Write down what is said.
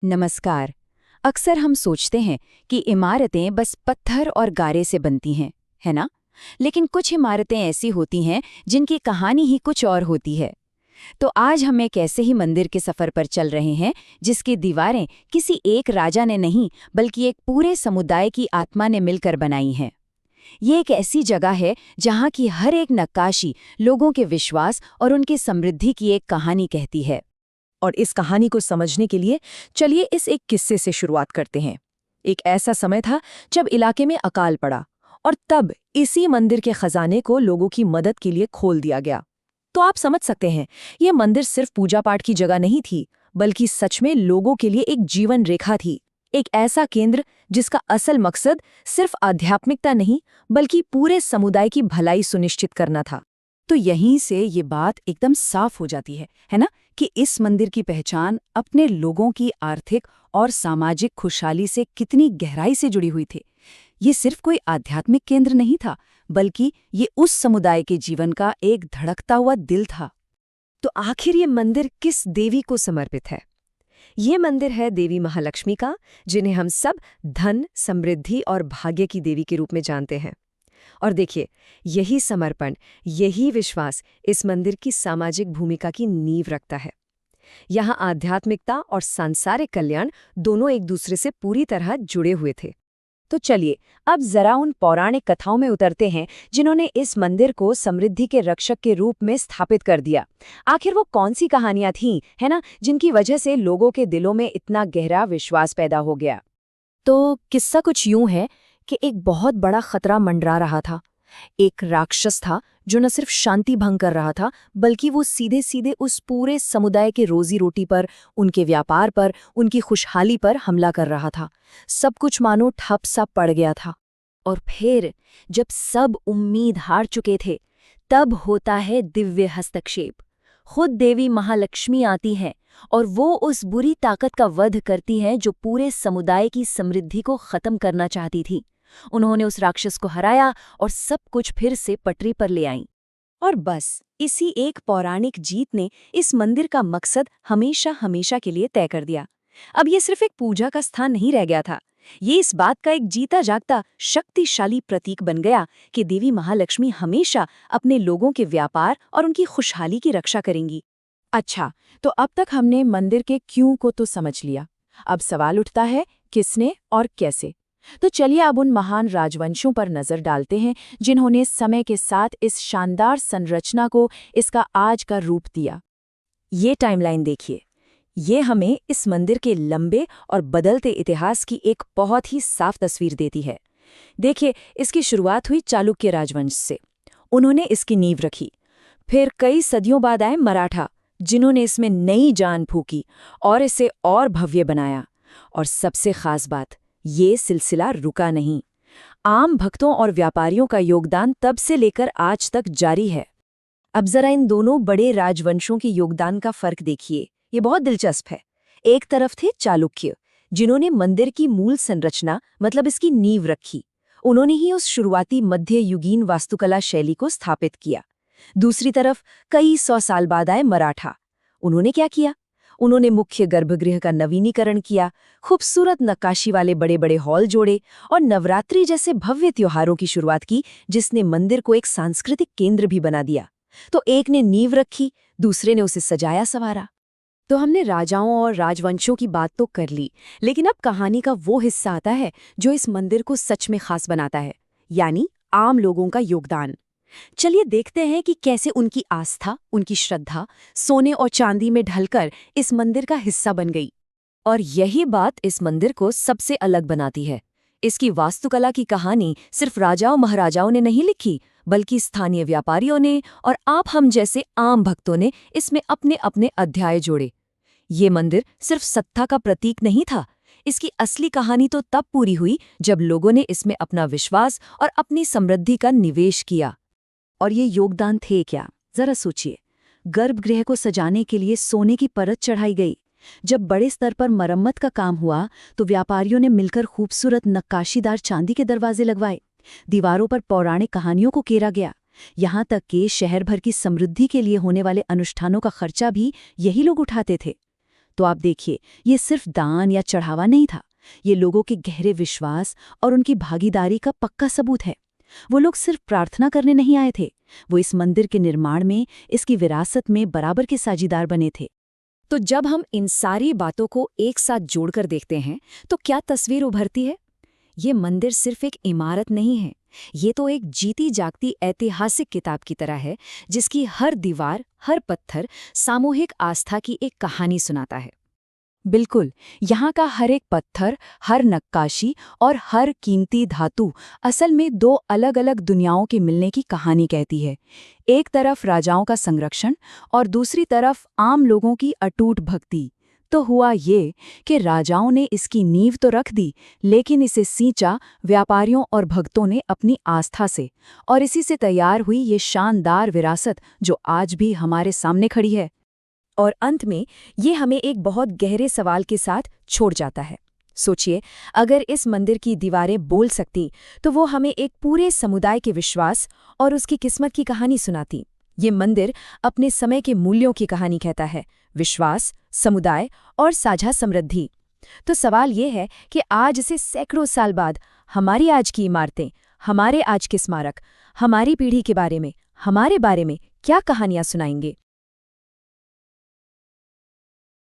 नमस्कार। अक्सर हम सोचते हैं कि इमारतें बस पत्थर और गारे से बनती हैं, है ना? लेकिन कुछ इमारतें ऐसी होती हैं जिनकी कहानी ही कुछ और होती है। तो आज हम एक ऐसे ही मंदिर के सफर पर चल रहे हैं जिसकी दीवारें किसी एक राजा ने नहीं बल्कि एक पूरे समुदाय की आत्मा ने मिलकर बनाई हैं। ये एक ऐसी जगह है जहाँ की हर एक नक्काशी लोगों के विश्वास और उनकी समृद्धि की एक कहानी कहती है। और इस कहानी को समझने के लिए चलिए इस एक किस्से से शुरुआत करते हैं। एक ऐसा समय था जब इलाके में अकाल पड़ा और तब इसी मंदिर के खजाने को लोगों की मदद के लिए खोल दिया गया। तो आप समझ सकते हैं, ये मंदिर सिर्फ पूजा पाठ की जगह नहीं थी, बल्कि सच में लोगों के लिए एक जीवन रेखा थी। एक ऐसा केंद्र जिसका असल मकसद सिर्फ आध्यात्मिकता नहीं, बल्कि पूरे समुदाय की भलाई सुनिश्चित करना था। तो यहीं से ये बात एकदम साफ हो जाती है ना, कि इस मंदिर की पहचान अपने लोगों की आर्थिक और सामाजिक खुशहाली से कितनी गहराई से जुड़ी हुई थी। ये सिर्फ कोई आध्यात्मिक केंद्र नहीं था, बल्कि ये उस समुदाय के जीवन का एक धड़कता हुआ दिल था। तो आखिर ये मंदिर किस देवी को समर्पित है? ये मंदिर है देवी महालक्ष्मी का, जिन्हें हम सब धन, समृद्धि और भाग्य की देवी के रूप में जानते हैं। और देखिए, यही समर्पण, यही विश्वास इस मंदिर की सामाजिक भूमिका की नींव रखता है। यहाँ आध्यात्मिकता और सांसारिक कल्याण दोनों एक दूसरे से पूरी तरह जुड़े हुए थे। तो चलिए अब जरा उन पौराणिक कथाओं में उतरते हैं जिन्होंने इस मंदिर को समृद्धि के रक्षक के रूप में स्थापित कर दिया। आखिर वो कौन सी कहानियां थीं, है ना, जिनकी वजह से लोगों के दिलों में इतना गहरा विश्वास पैदा हो गया। तो किस्सा कुछ यूं है कि एक बहुत बड़ा खतरा मंडरा रहा था। एक राक्षस था जो न सिर्फ शांति भंग कर रहा था, बल्कि वो सीधे सीधे उस पूरे समुदाय के रोजी रोटी पर, उनके व्यापार पर, उनकी खुशहाली पर हमला कर रहा था। सब कुछ मानो ठप सा पड़ गया था। और फिर जब सब उम्मीद हार चुके थे, तब होता है दिव्य हस्तक्षेप। खुद देवी महालक्ष्मी आती है और वो उस बुरी ताकत का वध करती है जो पूरे समुदाय की समृद्धि को खत्म करना चाहती थी। उन्होंने उस राक्षस को हराया और सब कुछ फिर से पटरी पर ले आईं। और बस इसी एक पौराणिक जीत ने इस मंदिर का मकसद हमेशा हमेशा के लिए तय कर दिया। अब ये सिर्फ एक पूजा का स्थान नहीं रह गया था, ये इस बात का एक जीता जागता शक्तिशाली प्रतीक बन गया कि देवी महालक्ष्मी हमेशा अपने लोगों के व्यापार और उनकी खुशहाली की रक्षा करेंगी। अच्छा, तो अब तक हमने मंदिर के क्यों को तो समझ लिया। अब सवाल उठता है किसने और कैसे। तो चलिए अब उन महान राजवंशों पर नजर डालते हैं जिन्होंने समय के साथ इस शानदार संरचना को इसका आज का रूप दिया। ये टाइमलाइन देखिए, ये हमें इस मंदिर के लंबे और बदलते इतिहास की एक बहुत ही साफ तस्वीर देती है। देखिए, इसकी शुरुआत हुई चालुक्य राजवंश से। उन्होंने इसकी नींव रखी। फिर कई सदियों बाद आए मराठा, जिन्होंने इसमें नई जान फूंकी और इसे और भव्य बनाया। और सबसे खास बात, ये सिलसिला रुका नहीं। आम भक्तों और व्यापारियों का योगदान तब से लेकर आज तक जारी है। अब जरा इन दोनों बड़े राजवंशों के योगदान का फर्क देखिए, ये बहुत दिलचस्प है। एक तरफ थे चालुक्य, जिन्होंने मंदिर की मूल संरचना, मतलब इसकी नींव रखी। उन्होंने ही उस शुरुआती मध्य युगीन वास्तुकला शैली को स्थापित किया। दूसरी तरफ कई 100 साल बाद आए मराठा। उन्होंने क्या किया? उन्होंने मुख्य गर्भगृह का नवीनीकरण किया, खूबसूरत नक्काशी वाले बड़े बड़े हॉल जोड़े और नवरात्रि जैसे भव्य त्योहारों की शुरुआत की, जिसने मंदिर को एक सांस्कृतिक केंद्र भी बना दिया। तो एक ने नींव रखी, दूसरे ने उसे सजाया संवारा। तो हमने राजाओं और राजवंशों की बात तो कर ली, लेकिन अब कहानी का वो हिस्सा आता है जो इस मंदिर को सच में खास बनाता है, यानी आम लोगों का योगदान। चलिए देखते हैं कि कैसे उनकी आस्था, उनकी श्रद्धा सोने और चांदी में ढलकर इस मंदिर का हिस्सा बन गई। और यही बात इस मंदिर को सबसे अलग बनाती है। इसकी वास्तुकला की कहानी सिर्फ राजाओं महाराजाओं ने नहीं लिखी, बल्कि स्थानीय व्यापारियों ने और आप हम जैसे आम भक्तों ने इसमें अपने अपने अध्याय जोड़े। ये मंदिर सिर्फ सत्ता का प्रतीक नहीं था, इसकी असली कहानी तो तब पूरी हुई जब लोगों ने इसमें अपना विश्वास और अपनी समृद्धि का निवेश किया। और ये योगदान थे क्या, जरा सोचिए। गर्भगृह को सजाने के लिए सोने की परत चढ़ाई गई। जब बड़े स्तर पर मरम्मत का काम हुआ तो व्यापारियों ने मिलकर खूबसूरत नक्काशीदार चांदी के दरवाजे लगवाए। दीवारों पर पौराणिक कहानियों को केरा गया। यहाँ तक कि शहर भर की समृद्धि के लिए होने वाले अनुष्ठानों का खर्चा भी यही लोग उठाते थे। तो आप देखिए, ये सिर्फ दान या चढ़ावा नहीं था, ये लोगों के गहरे विश्वास और उनकी भागीदारी का पक्का सबूत है। वो लोग सिर्फ प्रार्थना करने नहीं आए थे, वो इस मंदिर के निर्माण में, इसकी विरासत में बराबर के साझीदार बने थे। तो जब हम इन सारी बातों को एक साथ जोड़कर देखते हैं तो क्या तस्वीर उभरती है? ये मंदिर सिर्फ एक इमारत नहीं है, ये तो एक जीती जागती ऐतिहासिक किताब की तरह है, जिसकी हर दीवार, हर पत्थर सामूहिक आस्था की एक कहानी सुनाता है। बिल्कुल, यहाँ का हर एक पत्थर, हर नक्काशी और हर कीमती धातु असल में दो अलग-अलग दुनियाओं के मिलने की कहानी कहती है। एक तरफ राजाओं का संरक्षण और दूसरी तरफ आम लोगों की अटूट भक्ति। तो हुआ ये कि राजाओं ने इसकी नींव तो रख दी, लेकिन इसे सींचा व्यापारियों और भक्तों ने अपनी आस्था से, और इसी से तैयार हुई ये शानदार विरासत जो आज भी हमारे सामने खड़ी है। और अंत में ये हमें एक बहुत गहरे सवाल के साथ छोड़ जाता है। सोचिए, अगर इस मंदिर की दीवारें बोल सकती तो वो हमें एक पूरे समुदाय के विश्वास और उसकी किस्मत की कहानी सुनाती। ये मंदिर अपने समय के मूल्यों की कहानी कहता है, विश्वास, समुदाय और साझा समृद्धि। तो सवाल ये है कि आज से सैकड़ों साल बाद हमारी आज की इमारतें, हमारे आज के स्मारक, हमारी पीढ़ी के बारे में, हमारे बारे में क्या कहानियां सुनाएंगे?